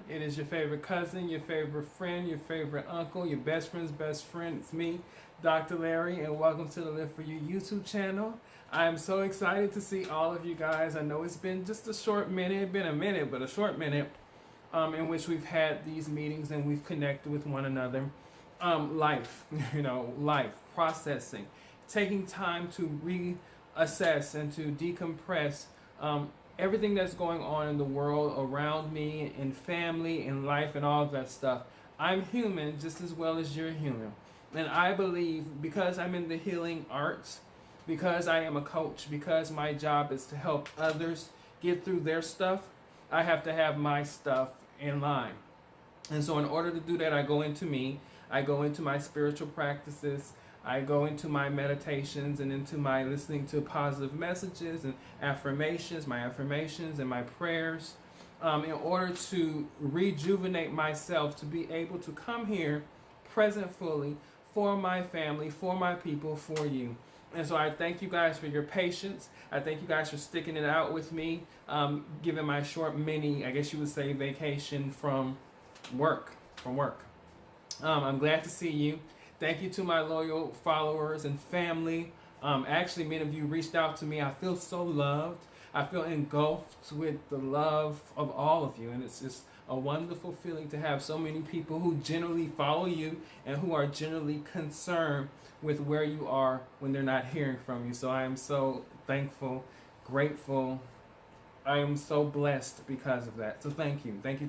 It is your favorite cousin, your favorite friend, your favorite uncle, your best friend's best friend. It's me, Dr. Larry, and welcome to the Live For You YouTube channel. I am so excited to see all of you guys. I know it's been just a short minute, been a minute, but a short minute in which we've had these meetings and we've connected with one another. Life, life, processing, taking time to reassess and to decompress everything that's going on in the world around me, in family, in life, and all of that stuff. I'm human just as well as you're human. And I believe because I'm in the healing arts, because I am a coach, because my job is to help others get through their stuff, I have to have my stuff in line. And so in order to do that, I go into me, I go into my spiritual practices, I go into my meditations and into my listening to positive messages and affirmations, my affirmations and my prayers, in order to rejuvenate myself to be able to come here present fully for my family, for my people, for you. And so I thank you guys for your patience. I thank you guys for sticking it out with me, given my short mini, I guess you would say, vacation from work. I'm glad to see you. Thank you to my loyal followers and family. Actually, many of you reached out to me. I feel so loved. I feel engulfed with the love of all of you. And it's just a wonderful feeling to have so many people who generally follow you and who are generally concerned with where you are when they're not hearing from you. So I am so thankful, grateful. I am so blessed because of that. So thank you. Those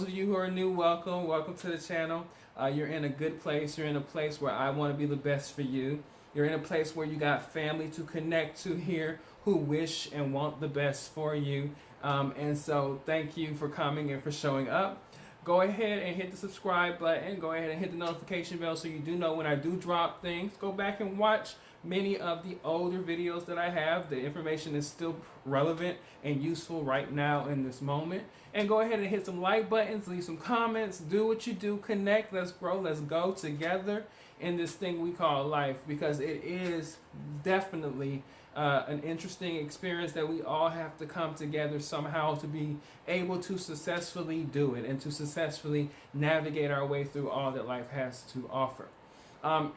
of you who are new, welcome to the channel. You're in a good place. You're in a place where I want to be the best for you. You're in a place where you got family to connect to here who wish and want the best for you. And so thank you for coming and for showing up. Go ahead and hit the subscribe button. Go ahead and hit the notification bell so you do know when I do drop things. Go back and watch many of the older videos that I have. The information is still relevant and useful right now in this moment. And go ahead and hit some like buttons, leave some comments, do what you do, connect, let's grow, let's go together in this thing we call life, because it is definitely an interesting experience that we all have to come together somehow to be able to successfully do it and to successfully navigate our way through all that life has to offer.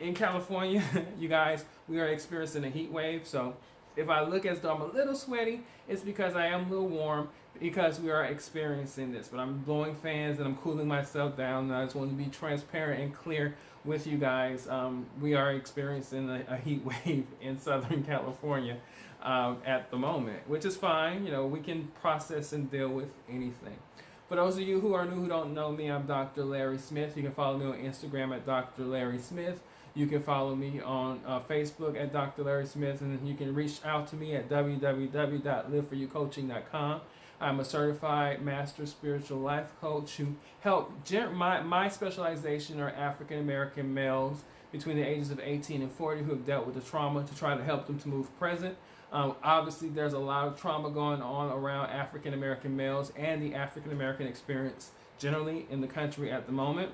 In California, you guys, we are experiencing a heat wave. So if I look as though I'm a little sweaty, it's because I am a little warm because we are experiencing this. But I'm blowing fans and I'm cooling myself down. And I just want to be transparent and clear with you guys. We are experiencing a heat wave in Southern California at the moment, which is fine. We can process and deal with anything. For those of you who are new, who don't know me, I'm Dr. Larry Smith. You can follow me on Instagram at Dr. Larry Smith. You can follow me on Facebook at Dr. Larry Smith, and you can reach out to me at www.liveforyoucoaching.com. I'm a certified master spiritual life coach who help my specialization are African American males between the ages of 18 and 40 who have dealt with the trauma to try to help them to move present. Obviously, there's a lot of trauma going on around African American males and the African American experience generally in the country at the moment.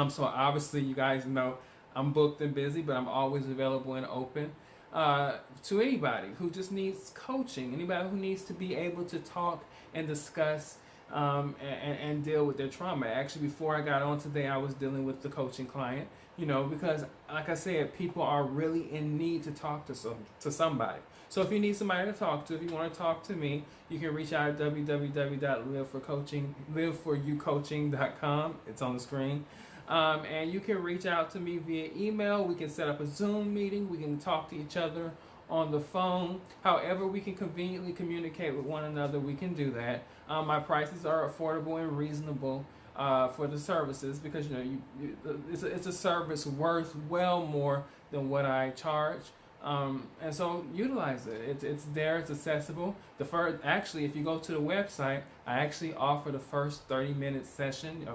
So obviously, you guys know I'm booked and busy, but I'm always available and open to anybody who just needs coaching, anybody who needs to be able to talk and discuss and deal with their trauma. Actually, before I got on today, I was dealing with the coaching client, because like I said, people are really in need to talk to somebody. So if you need somebody to talk to, if you want to talk to me, you can reach out at www.liveforyoucoaching.com. It's on the screen. And you can reach out to me via email. We can set up a Zoom meeting. We can talk to each other on the phone. However we can conveniently communicate with one another, we can do that. My prices are affordable and reasonable for the services because it's a service worth well more than what I charge. And so utilize it. It's there. It's accessible. Actually, if you go to the website, I actually offer the first 30-minute session,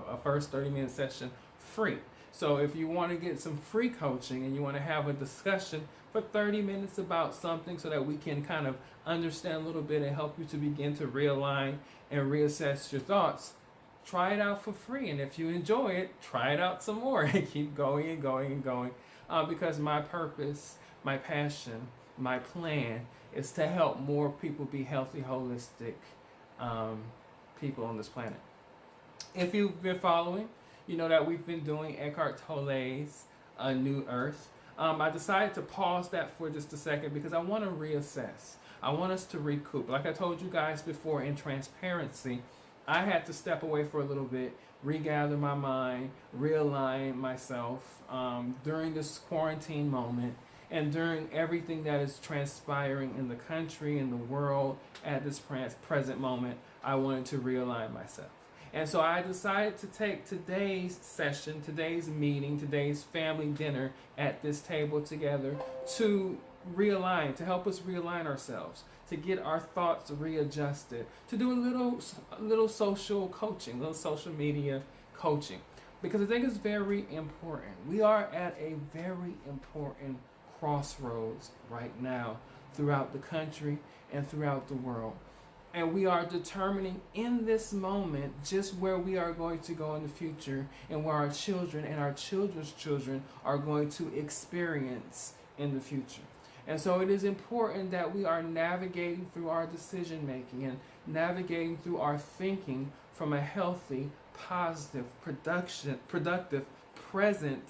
free. So if you want to get some free coaching and you want to have a discussion for 30 minutes about something so that we can kind of understand a little bit and help you to begin to realign and reassess your thoughts, try it out for free. And if you enjoy it, try it out some more and keep going and going and going. Because my purpose, my passion, my plan is to help more people be healthy, holistic, people on this planet. If you've been following, you know that we've been doing Eckhart Tolle's A New Earth. I decided to pause that for just a second because I want to reassess. I want us to recoup. Like I told you guys before in transparency, I had to step away for a little bit, regather my mind, realign myself during this quarantine moment and during everything that is transpiring in the country, in the world at this present moment. I wanted to realign myself. And so I decided to take today's session, today's meeting, today's family dinner at this table together to realign, to help us realign ourselves, to get our thoughts readjusted, to do a little social coaching, a little social media coaching. Because I think it's very important. We are at a very important crossroads right now throughout the country and throughout the world. And we are determining in this moment just where we are going to go in the future and where our children and our children's children are going to experience in the future. And so it is important that we are navigating through our decision making and navigating through our thinking from a healthy, positive, productive, present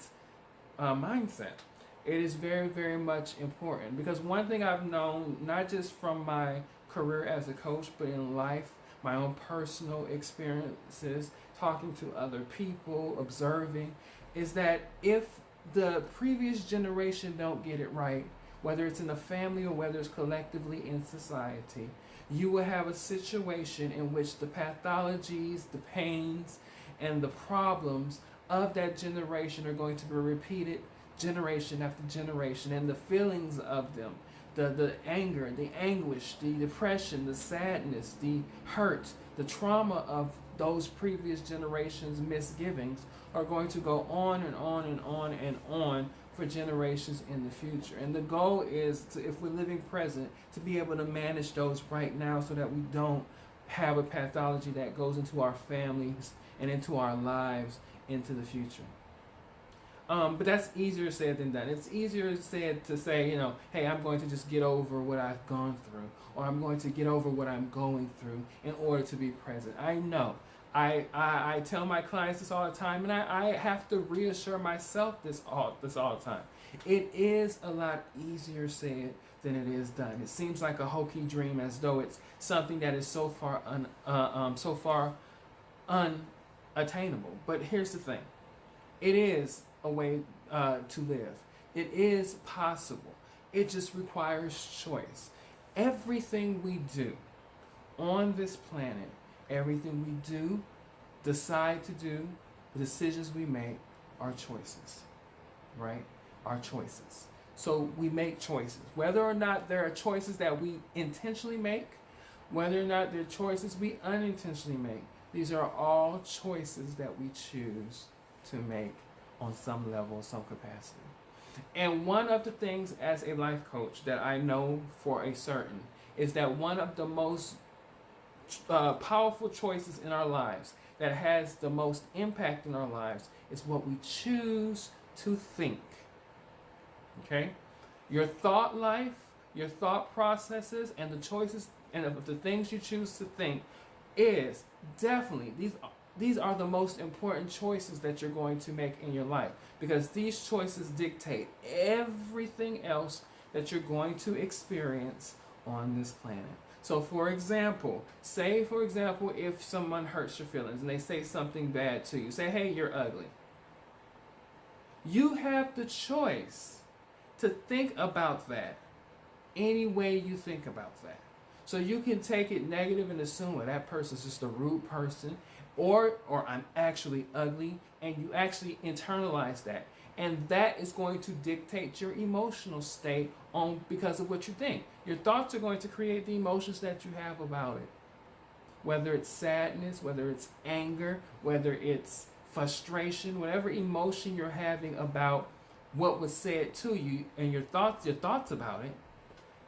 mindset. It is very, very much important because one thing I've known, not just from my career as a coach, but in life, my own personal experiences, talking to other people, observing, is that if the previous generation don't get it right, whether it's in the family or whether it's collectively in society, you will have a situation in which the pathologies, the pains, and the problems of that generation are going to be repeated generation after generation, and the feelings of them, the anger, the anguish, the depression, the sadness, the hurt, the trauma of those previous generations' misgivings are going to go on and on and on and on for generations in the future. And the goal is, to, if we're living present, to be able to manage those right now so that we don't have a pathology that goes into our families and into our lives into the future. But that's easier said than done. It's easier said to say, you know, hey, I'm going to just get over what I've gone through, or I'm going to get over what I'm going through in order to be present. I know. I tell my clients this all the time, and I have to reassure myself this all the time. It is a lot easier said than it is done. It seems like a hokey dream, as though it's something that is so far unattainable. But here's the thing: it is a way to live. It is possible. It just requires choice. Everything we do on this planet, everything we do, decide to do, the decisions we make are choices, right? Are choices. So we make choices. Whether or not there are choices that we intentionally make, whether or not they're choices we unintentionally make, these are all choices that we choose to make on some level, some capacity. And one of the things as a life coach that I know for a certain is that one of the most powerful choices in our lives that has the most impact in our lives is what we choose to think. Okay? Your thought life, your thought processes, and the choices and the things you choose to think is definitely, these are the most important choices that you're going to make in your life, because these choices dictate everything else that you're going to experience on this planet. So for example, if someone hurts your feelings and they say something bad to you, say, hey, you're ugly. You have the choice to think about that any way you think about that. So you can take it negative and assume, well, that person's just a rude person, or I'm actually ugly, and you actually internalize that. And that is going to dictate your emotional state because of what you think. Your thoughts are going to create the emotions that you have about it. Whether it's sadness, whether it's anger, whether it's frustration, whatever emotion you're having about what was said to you and your thoughts about it,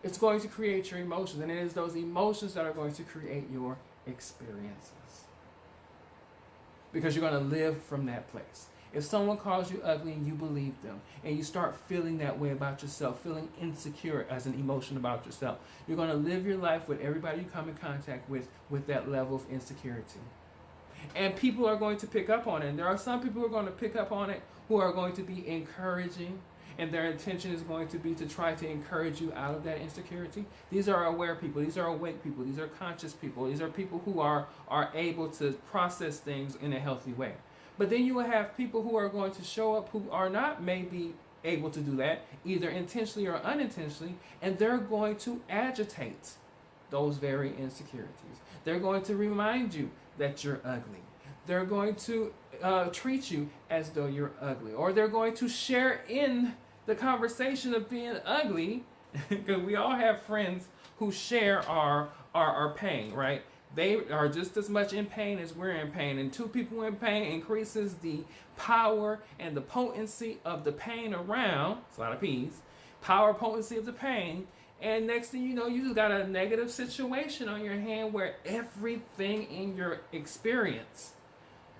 it's going to create your emotions. And it is those emotions that are going to create your experiences. Because you're going to live from that place. If someone calls you ugly and you believe them, and you start feeling that way about yourself, feeling insecure as an emotion about yourself, you're going to live your life with everybody you come in contact with that level of insecurity. And people are going to pick up on it. And there are some people who are going to pick up on it who are going to be encouraging, and their intention is going to be to try to encourage you out of that insecurity. These are aware people. These are awake people. These are conscious people. These are people who are able to process things in a healthy way. But then you will have people who are going to show up who are not maybe able to do that, either intentionally or unintentionally, and they're going to agitate those very insecurities. They're going to remind you that you're ugly. They're going to treat you as though you're ugly, or they're going to share in the conversation of being ugly, because we all have friends who share our pain, right? They are just as much in pain as we're in pain, and two people in pain increases the power and the potency of the pain around. It's a lot of P's. Power, potency of the pain, and next thing you know, you just got a negative situation on your hand where everything in your experience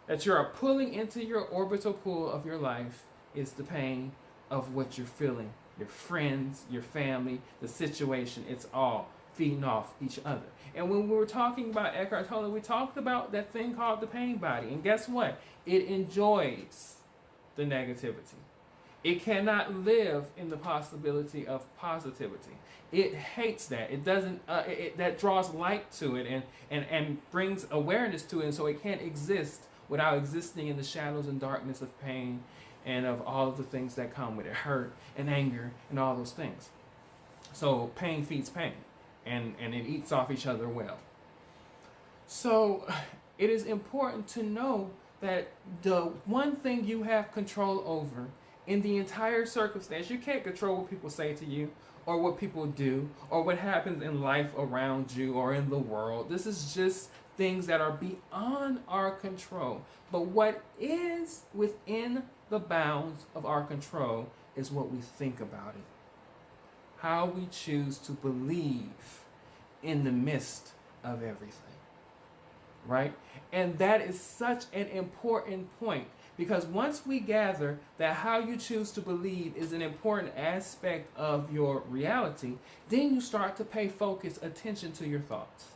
that you are pulling into your orbital pool of your life is the pain of what you're feeling. Your friends, your family, the situation, it's all feeding off each other. And when we were talking about Eckhart Tolle, we talked about that thing called the pain body. And guess what? It enjoys the negativity. It cannot live in the possibility of positivity. It hates that. It doesn't. That draws light to it and brings awareness to it, and so it can't exist without existing in the shadows and darkness of pain and of all of the things that come with it, hurt and anger and all those things. So pain feeds pain, and it eats off each other well. So it is important to know that the one thing you have control over in the entire circumstance, you can't control what people say to you or what people do or what happens in life around you or in the world. This is just things that are beyond our control. But what is within the bounds of our control is what we think about it. How we choose to believe in the midst of everything. Right? And that is such an important point, because once we gather that how you choose to believe is an important aspect of your reality, then you start to pay focused attention to your thoughts.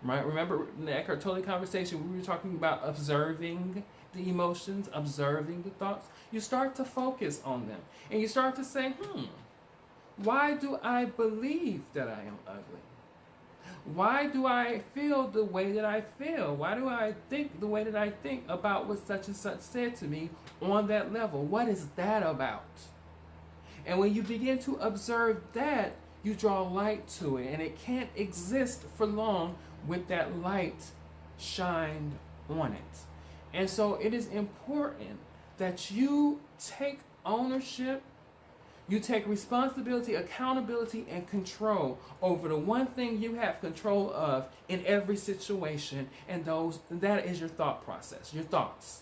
Right? Remember in the Eckhart Tolle conversation, we were talking about observing the emotions, observing the thoughts. You start to focus on them. And you start to say, why do I believe that I am ugly? Why do I feel the way that I feel? Why do I think the way that I think about what such and such said to me on that level? What is that about? And when you begin to observe that, you draw light to it, and it can't exist for long with that light shined on it. And so it is important that you take ownership, you take responsibility, accountability, and control over the one thing you have control of in every situation, and that is your thought process, your thoughts.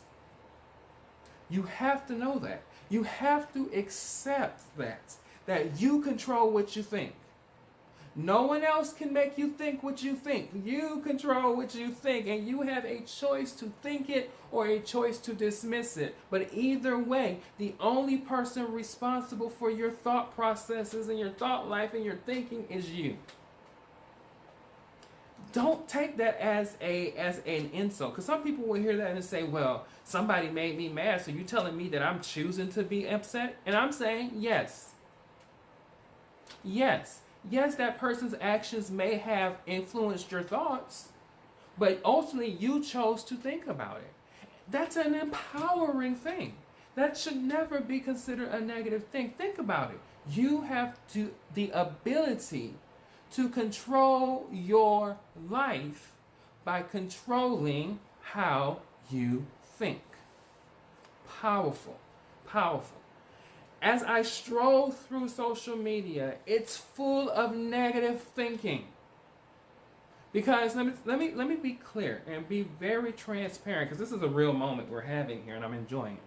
You have to know that. You have to accept that you control what you think. No one else can make you think what you think. You control what you think, and you have a choice to think it or a choice to dismiss it. But either way, the only person responsible for your thought processes and your thought life and your thinking is you. Don't take that as an insult, because some people will hear that and say, well, somebody made me mad, so you're telling me that I'm choosing to be upset? And I'm saying yes. Yes. Yes, that person's actions may have influenced your thoughts, but ultimately you chose to think about it. That's an empowering thing. That should never be considered a negative thing. Think about it. You have the ability to control your life by controlling how you think. Powerful, powerful. As I stroll through social media, it's full of negative thinking. Because let me be clear and be very transparent, because this is a real moment we're having here and I'm enjoying it.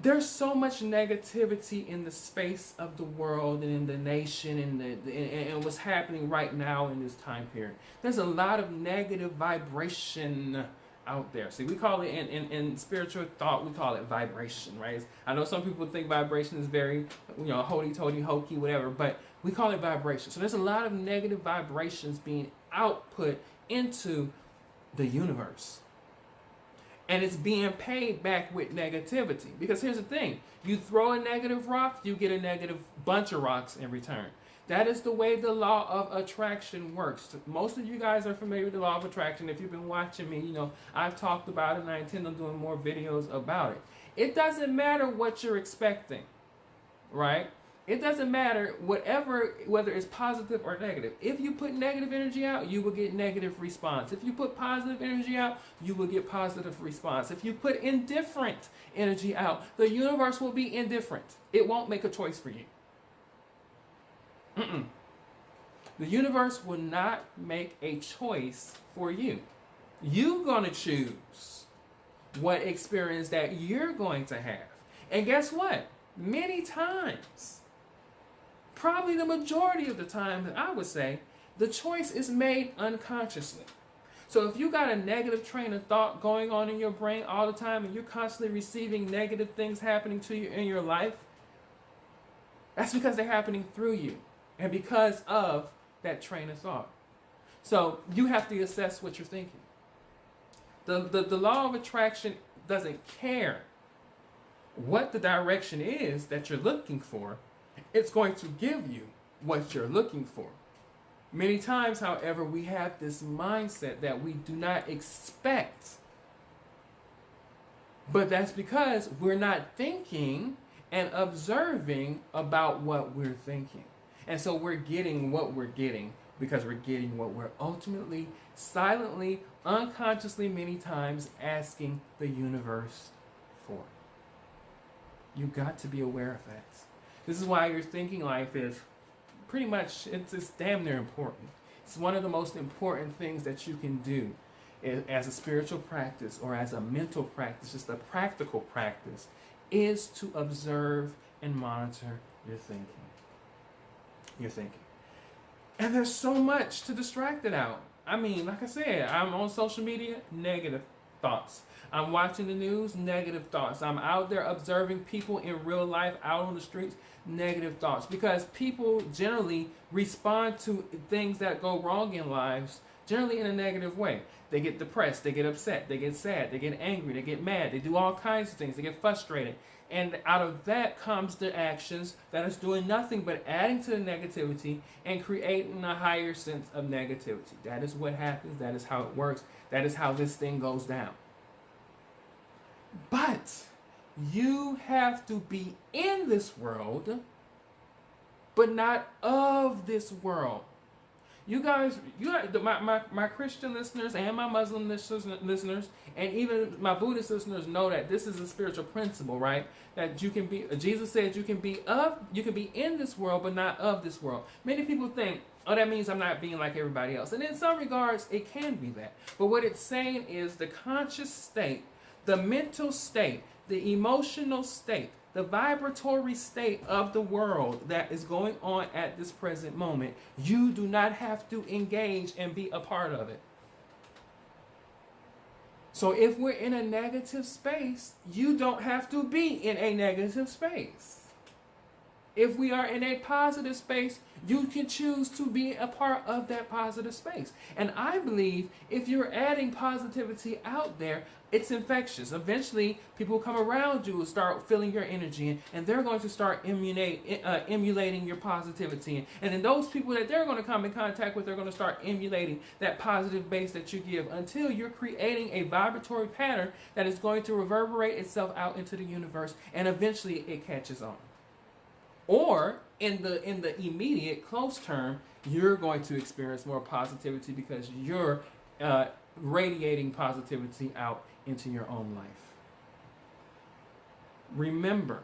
There's so much negativity in the space of the world and in the nation and what's happening right now in this time period. There's a lot of negative vibration out there. See, we call it in spiritual thought, we call it vibration, right? I know some people think vibration is very, hoity-toity, hokey, whatever, but we call it vibration. So there's a lot of negative vibrations being output into the universe. And it's being paid back with negativity. Because here's the thing. You throw a negative rock, you get a negative bunch of rocks in return. That is the way the law of attraction works. Most of you guys are familiar with the law of attraction. If you've been watching me, I've talked about it and I intend on doing more videos about it. It doesn't matter what you're expecting, right? It doesn't matter whether it's positive or negative. If you put negative energy out, you will get negative response. If you put positive energy out, you will get positive response. If you put indifferent energy out, the universe will be indifferent. It won't make a choice for you. The universe will not make a choice for you. You're going to choose what experience that you're going to have. And guess what? Many times, probably the majority of the time, I would say, the choice is made unconsciously. So if you got a negative train of thought going on in your brain all the time and you're constantly receiving negative things happening to you in your life, that's because they're happening through you and because of that train of thought. So you have to assess what you're thinking. The law of attraction doesn't care what the direction is that you're looking for. It's going to give you what you're looking for. Many times, however, we have this mindset that we do not expect. But that's because we're not thinking and observing about what we're thinking. And so we're getting what we're getting because we're getting what we're ultimately, silently, unconsciously, many times asking the universe for. You got to be aware of that. This is why your thinking life is pretty much, it's damn near important. It's one of the most important things that you can do as a spiritual practice or as a mental practice, just a practical practice, is to observe and monitor your thinking. Your thinking. And there's so much to distract it out. I mean, like I said, I'm on social media, negative thoughts. I'm watching the news, negative thoughts. I'm out there observing people in real life, out on the streets, negative thoughts. Because people generally respond to things that go wrong in lives, generally in a negative way. They get depressed, they get upset, they get sad, they get angry, they get mad, they do all kinds of things, they get frustrated. And out of that comes the actions that is doing nothing but adding to the negativity and creating a higher sense of negativity. That is what happens. That is how it works. That is how this thing goes down. But you have to be in this world, but not of this world. You guys, my Christian listeners and my Muslim listeners, and even my Buddhist listeners know that this is a spiritual principle, right? That you can be. Jesus said you can be in this world, but not of this world. Many people think, oh, that means I'm not being like everybody else, and in some regards, it can be that. But what it's saying is the conscious state, the mental state, the emotional state, the vibratory state of the world that is going on at this present moment, you do not have to engage and be a part of it. So if we're in a negative space, you don't have to be in a negative space. If we are in a positive space, you can choose to be a part of that positive space. And I believe if you're adding positivity out there, it's infectious. Eventually, people come around you and start feeling your energy, and they're going to start emulating your positivity. And then those people that they're going to come in contact with, they're going to start emulating that positive base that you give until you're creating a vibratory pattern that is going to reverberate itself out into the universe, and eventually it catches on. Or in the immediate close term, you're going to experience more positivity because you're radiating positivity out into your own life. Remember,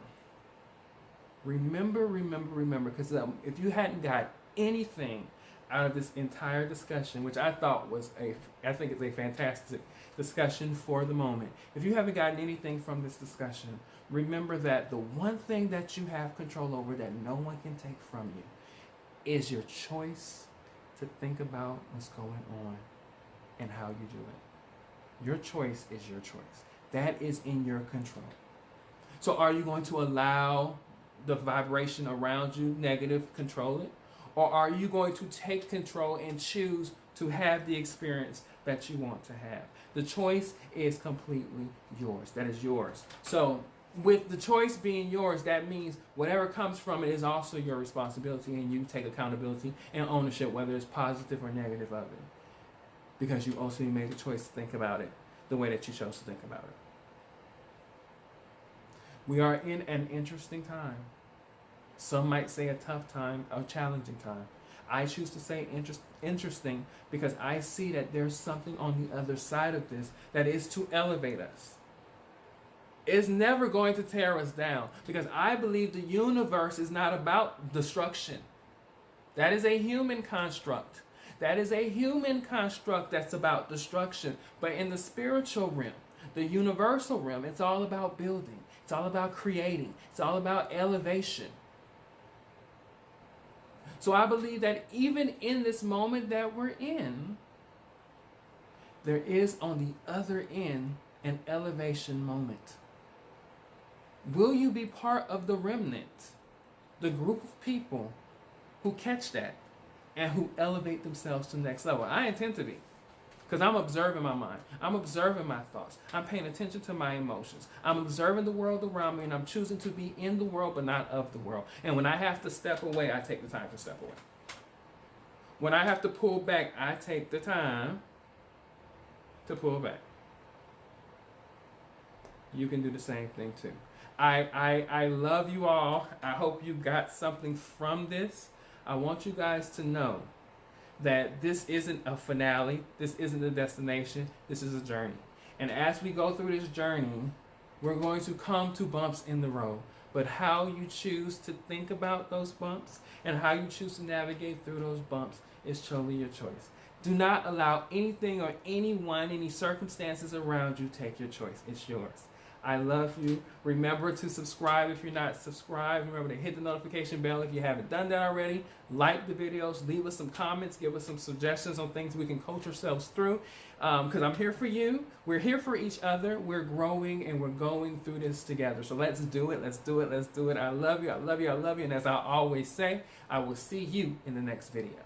because if you hadn't got anything out of this entire discussion, which I think is a fantastic discussion for the moment. If you haven't gotten anything from this discussion, remember that the one thing that you have control over that no one can take from you is your choice to think about what's going on and how you do it. Your choice is your choice. That is in your control. So are you going to allow the vibration around you, negative, control it? Or are you going to take control and choose to have the experience that you want to have? The choice is completely yours. That is yours. So with the choice being yours, that means whatever comes from it is also your responsibility, and you take accountability and ownership, whether it's positive or negative of it. Because you ultimately made the choice to think about it the way that you chose to think about it. We are in an interesting time. Some might say a tough time, a challenging time. I choose to say interesting because I see that there's something on the other side of this that is to elevate us. It's never going to tear us down, because I believe the universe is not about destruction. That is a human construct. That is a human construct that's about destruction. But in the spiritual realm, the universal realm, it's all about building. It's all about creating. It's all about elevation. So I believe that even in this moment that we're in, there is on the other end an elevation moment. Will you be part of the remnant, the group of people who catch that and who elevate themselves to the next level? I intend to be, because I'm observing my mind. I'm observing my thoughts. I'm paying attention to my emotions. I'm observing the world around me, and I'm choosing to be in the world but not of the world. And when I have to step away, I take the time to step away. When I have to pull back, I take the time to pull back. You can do the same thing too. I love you all. I hope you got something from this. I want you guys to know that this isn't a finale. This isn't a destination. This is a journey. And as we go through this journey, we're going to come to bumps in the road. But how you choose to think about those bumps and how you choose to navigate through those bumps is totally your choice. Do not allow anything or anyone, any circumstances around you take your choice. It's yours. I love you. Remember to subscribe if you're not subscribed. Remember to hit the notification bell if you haven't done that already. Like the videos. Leave us some comments. Give us some suggestions on things we can coach ourselves through. Because I'm here for you. We're here for each other. We're growing and we're going through this together. So let's do it. Let's do it. Let's do it. I love you. I love you. I love you. And as I always say, I will see you in the next video.